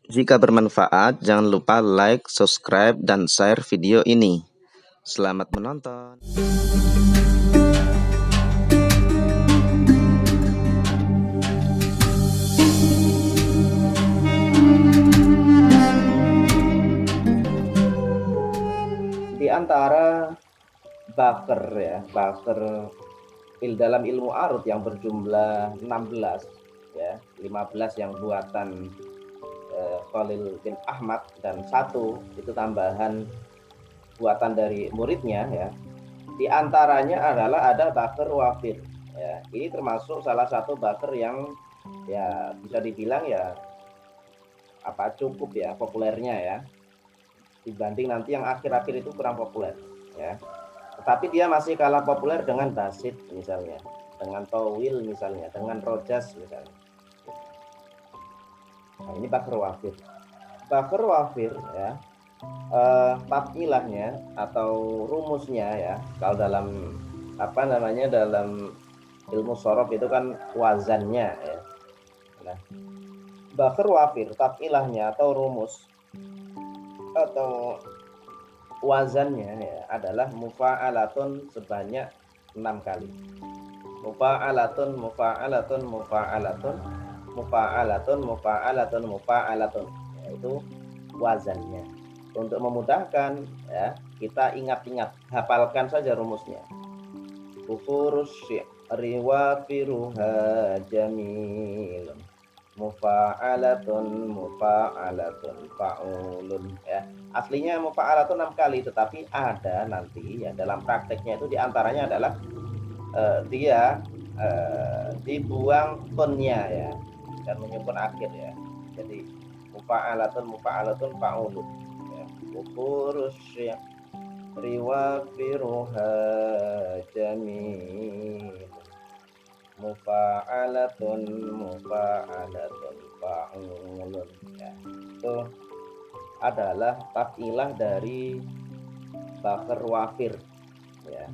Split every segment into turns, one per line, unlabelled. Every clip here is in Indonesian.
Jika bermanfaat, jangan lupa like, subscribe, dan share video ini. Selamat menonton. Di antara baker dalam ilmu arut yang berjumlah 16 ya, 15 yang buatan Khalil bin Ahmad dan satu itu tambahan buatan dari muridnya ya. Di antaranya adalah ada baker wafir ya. Ini termasuk salah satu baker yang ya bisa dibilang ya cukup ya populernya ya, dibanding nanti yang akhir-akhir itu kurang populer ya. Tetapi dia masih kalah populer dengan basit misalnya, dengan towil misalnya, dengan rojas misalnya. Nah, ini baker wafir. Baker wafir ya, ilahnya atau rumusnya ya, kalau dalam dalam ilmu sorof itu kan wazannya ya. Nah, baker wafir ilahnya atau rumus atau wazannya ya adalah mufa'alatun sebanyak 6 kali. Mufa'alatun, mufa'alatun, mufa'alatun, mufa'alatun, mufa'alatun, mufa'alatun. Ya, itu wazannya. Untuk memudahkan ya, kita ingat-ingat, hafalkan saja rumusnya. Kufurus syi'ri wafiruha jamilun. Mufa'alatun fa'ulun ya. Aslinya mufa'alatun 6 kali, tetapi ada nanti ya dalam prakteknya itu diantaranya adalah dia dibuang tonnya ya dan menyebut akhir ya. Jadi mufa'alatun fa'ulun ya. Kufurus riwafiruha jamil mufa'alatun fa'ulun ya. Itu adalah tafilah dari baker wafir ya.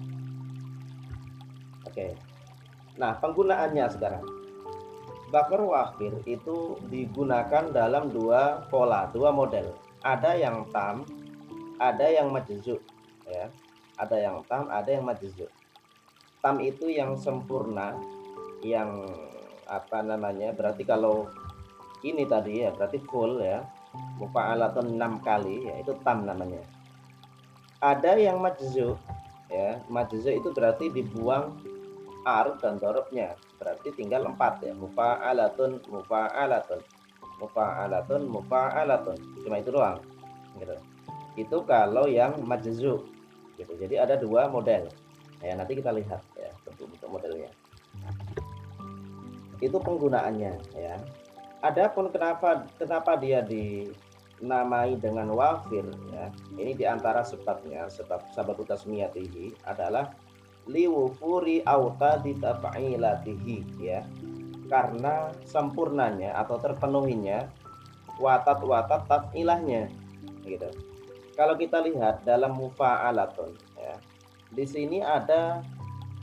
Oke. Nah, penggunaannya sekarang. Baker wafir itu digunakan dalam dua pola, dua model. Ada yang tam, ada yang majzub ya. Ada yang tam, ada yang majzub. Tam itu yang sempurna, yang berarti kalau ini tadi ya berarti full ya, mufa'alatun 6 kali ya, itu tam namanya. Ada yang majzub ya, majzub itu berarti dibuang aruf dan dorobnya, berarti tinggal 4 ya, mufa'alatun cuma itu doang gitu. Itu kalau yang majzub gitu. Jadi ada dua model ya, nanti kita lihat ya bentuk modelnya. Itu penggunaannya ya. Adapun kenapa dia dinamai dengan wafir ya, ini diantara sebabnya, sebab tasmiyatihi adalah liwufuri autadi taf'ilatihi ya, karena sempurnanya atau terpenuhinya watat taf'ilahnya gitu. Kalau kita lihat dalam mufa'alatun ya, di sini ada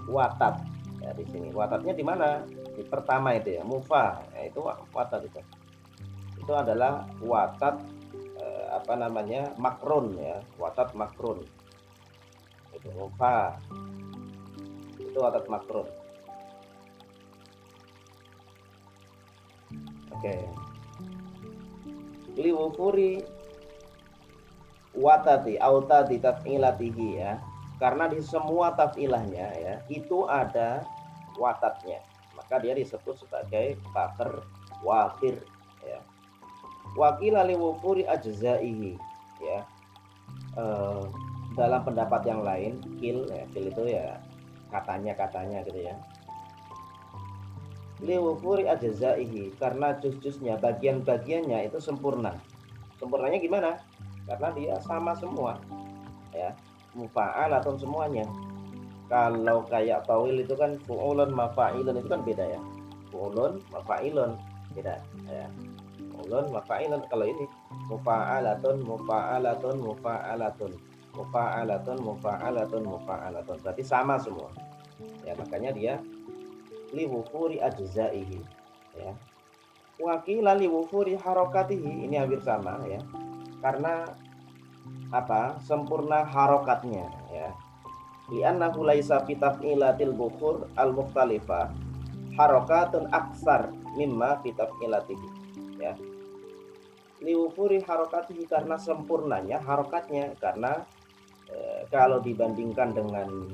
watat ya, di sini watatnya di mana? Di pertama itu ya, mufa ya, itu watat itu adalah watat makrun ya, watat makrun itu mufa, itu watat makrun. Oke. Liwufuri watati autadi taf'ilatihi ya, karena di semua taf'ilahnya ya itu ada watatnya, maka dia disebut sebagai baker wafir ya. Wakila liwufuri ajzaihi ya, dalam pendapat yang lain kil itu ya katanya gitu ya, liwufuri ajzaihi karena juz-juznya, bagian-bagiannya itu sempurna. Sempurnanya gimana? Karena dia sama semua ya, mufa'alatun semuanya. Kalau kayak tawil itu kan fu'ulun mafa'ilun, itu kan beda ya, fu'ulun mafa'ilun beda ya, fu'ulun mafa'ilun. Kalau ini mufa'alatun berarti sama semua ya, makanya dia liwufuri ajzaihi ya. Wakila liwufuri harokatihi, ini hampir sama ya, karena apa, sempurna harokatnya ya. Li'annahu laisa fi taf'ilatil bukhur al-mukhtalifah harokatun aksar mimma fi taf'ilatihi ya. Liwufuri harokatihi, karena sempurnanya harokatnya, karena kalau dibandingkan dengan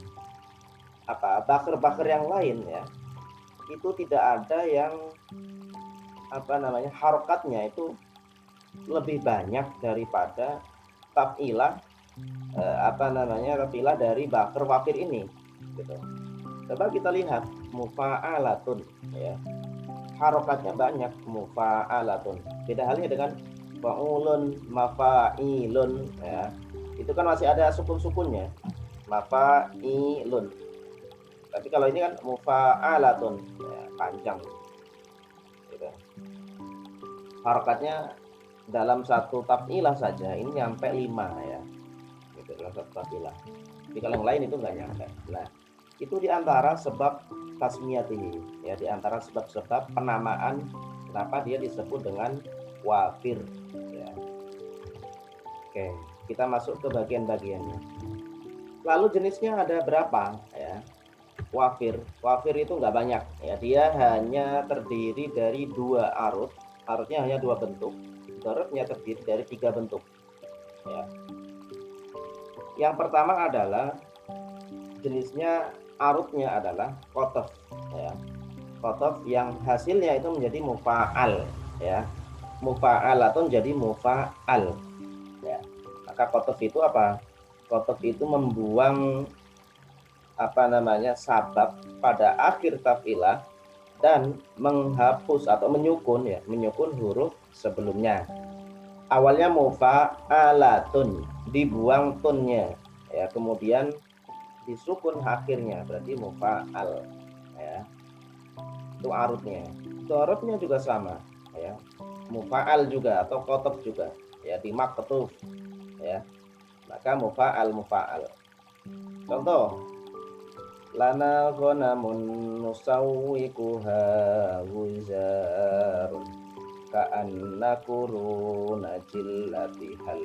apa, bakar-bakar yang lain ya, itu tidak ada yang apa namanya, harokatnya itu lebih banyak daripada tafilah apa namanya, tafilah dari bakar wafir ini gitu. Coba kita lihat mufa'alatun ya, harokatnya banyak, mufa'alatun. Beda halnya dengan fa'ulun, mafa'ilun ya, itu kan masih ada sukun-sukunnya, mafa'ilun. Tapi kalau ini kan mufa'alatun ya, panjang gitu. Harokatnya dalam satu tafilah saja ini nyampe 5 ya gitu, dalam satu tafilah. Tapi kalau yang lain itu nggak nyampe. Nah, itu diantara sebab tasmiyatihi ya, diantara sebab-sebab penamaan kenapa dia disebut dengan wafir ya. Oke, kita masuk ke bagian-bagiannya. Lalu jenisnya ada berapa ya? Wafir itu nggak banyak ya, dia hanya terdiri dari 2 arut, arutnya hanya 2 bentuk, dorotnya terdiri dari 3 bentuk ya. Yang pertama adalah jenisnya, arutnya adalah kotof ya, kotof yang hasilnya itu menjadi mufa'al ya, mufa'alatun jadi mufa'al ya. Maka kotof itu apa? Kotof itu membuang apa namanya, sabab pada akhir tafilah dan menghapus atau menyukun ya, menyukun huruf sebelumnya. Awalnya mufa'alatun, dibuang tunnya ya, kemudian disukun akhirnya, berarti mufa'al ya. Itu arutnya. Dorobnya juga sama ya, mufa'al juga atau kotof juga ya, di maktuf ya, maka mufa'al. Contoh, lana ghanamun nusawwikuha wuzarun ka'anna kuruna jillatihal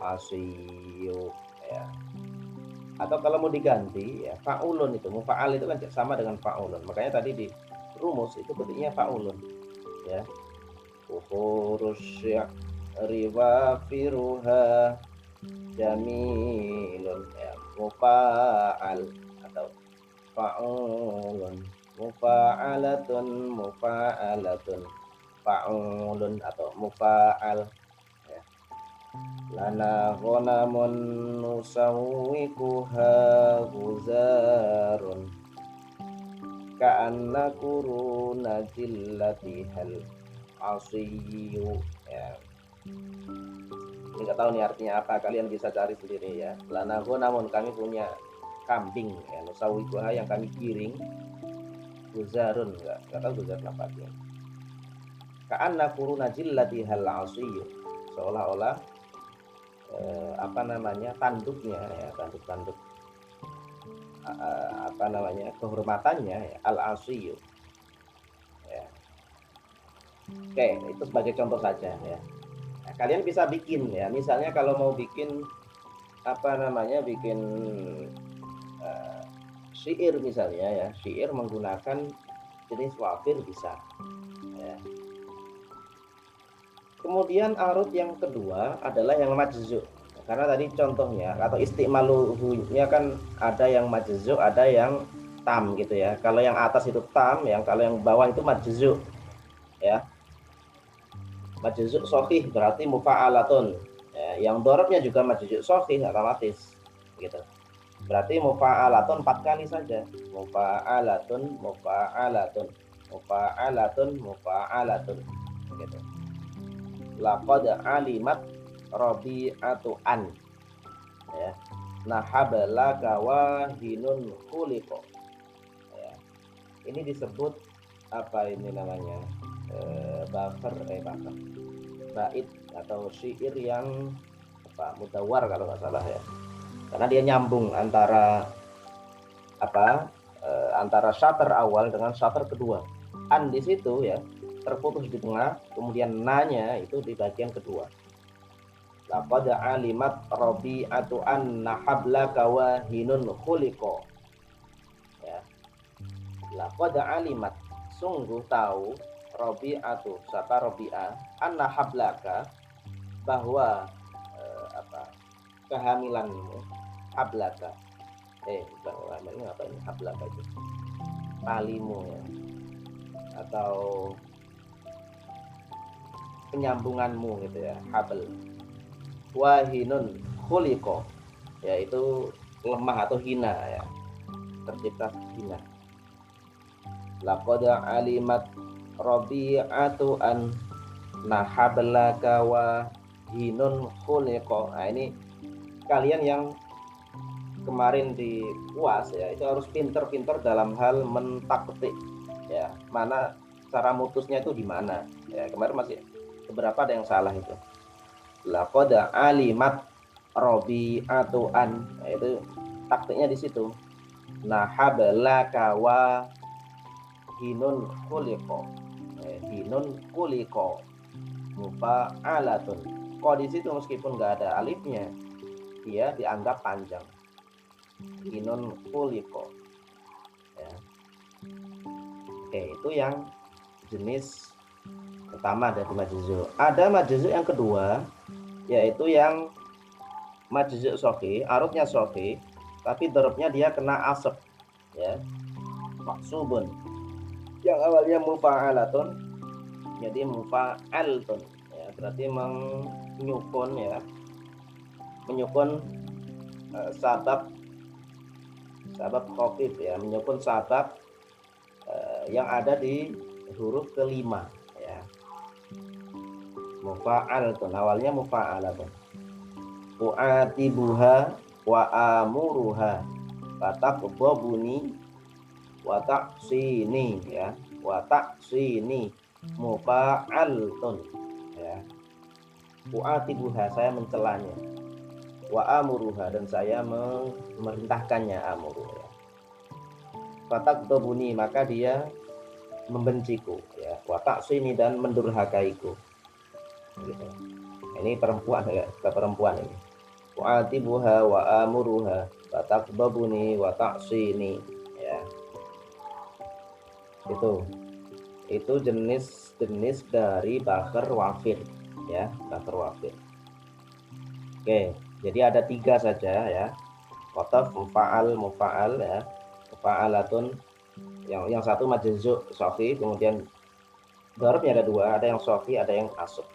asiyu ya. Atau kalau mau diganti ya, fa'ulun itu, mufa'al itu kan sama dengan fa'ulun, makanya tadi di rumus itu bentuknya fa'ulun ya. Ukhurus riwafiruha jamilun ya, mufa'al atau fa'ulun, mufa'alatun, fa'ulun atau mufa'al ya. Lana ghanamun nusawwikuha guzarun ka'anna kuruna jillatihal asiyu ya. Ini nggak tahu nih artinya apa, kalian bisa cari sendiri ya. Lana ghanamun, kami punya kambing ya, nusawwikuha yang kami giring, guzarun, nggak tahu guzar apa artinya. Ka'anna kuruna jillatihal asiyu, seolah-olah apa namanya, tanduknya ya, tanduk apa namanya, kehormatannya ya, al-asiyu ya. Oke, itu sebagai contoh saja ya. Nah, kalian bisa bikin ya, misalnya kalau mau bikin apa namanya, bikin syair misalnya ya, syair menggunakan jenis wafir bisa ya. Kemudian arut yang kedua adalah yang majzu, karena tadi contohnya atau istimaluhunya kan ada yang majzu, ada yang tam gitu ya. Kalau yang atas itu tam, kalau yang bawah itu majzu ya. Majzu shahih berarti mufa'alatun ya. Yang dorobnya juga majzu shahih otomatis gitu, berarti mufa'alatun 4 kali saja, mufa'alatun gitu. Laqad alimat rabi'atu an ya, nahabla kawahinun khuliqo ya. Ini disebut apa ini namanya, bait atau syair yang apa, mudawar kalau nggak salah ya, karena dia nyambung antara apa, antara syater awal dengan syater kedua. An di situ ya terputus di tengah, kemudian nanya itu di bagian kedua. Laqad alimat rabi'atu anna hablaka wahinun khuliqa. Ya. Laqad alimat, sungguh tahu rabi'atu, siapa Rabi'ah, anna hablaka, bahwa kehamilanmu, hablaka. Bukan ini apa ini hablaka itu? Talimu ya. Atau penyambunganmu gitu ya, habl. Wahinun khuliqa, yaitu lemah atau hina ya, tercipta hina. Laqad alimat rabi'atu an nahablaka wa hinun khuliqa. Nah, ini kalian yang kemarin di UAS ya, itu harus pinter-pinter dalam hal mentaktik ya, mana cara mutusnya itu di mana ya. Kemarin masih beberapa ada yang salah itu. Laqad alimat rabi'atu an, nah, itu taktiknya di situ. Nahablaka wa hinun khuliqa. Hinun khuliqa mufa'alatun. Kok di situ meskipun nggak ada alifnya, dia dianggap panjang. Hinun khuliqa. Ya. Oke, itu yang jenis pertama dari majzuz. Ada majzuz yang kedua, yaitu yang majzuz sofi, arutnya sofi, tapi dorobnya dia kena asab, ya, maksubun. Yang awalnya mufa'alatun, jadi mufa'altun, ya, berarti menyukun ya, menyukun sabab khafif ya, menyukun sabab yang ada di huruf kelima ya. Mufa'alatun, awalnya mufa'alatun. U'atibuha wa amuruha fataqbabuni wa ta'sini ya, wa ta'sini mufa'altun ya. U'atibuha, saya mencelanya, wa amuruha, dan saya memerintahkannya, amuru ya. Fataqbabuni, maka dia membenciku ya, wa ta'sini, dan mendurhakaiku gitu. Ini perempuan ya, ke perempuan ini. U'atibuha wa amuruha fataqbabuni wa ta'sini ya. Itu jenis dari bakar wafir ya, bakar wafir. Oke, jadi ada 3 saja ya. Qataf, mufa'al ya. Mufa'alatun, yang satu majzuz sofi, kemudian dorobnya ada 2, ada yang sofi, ada yang asab.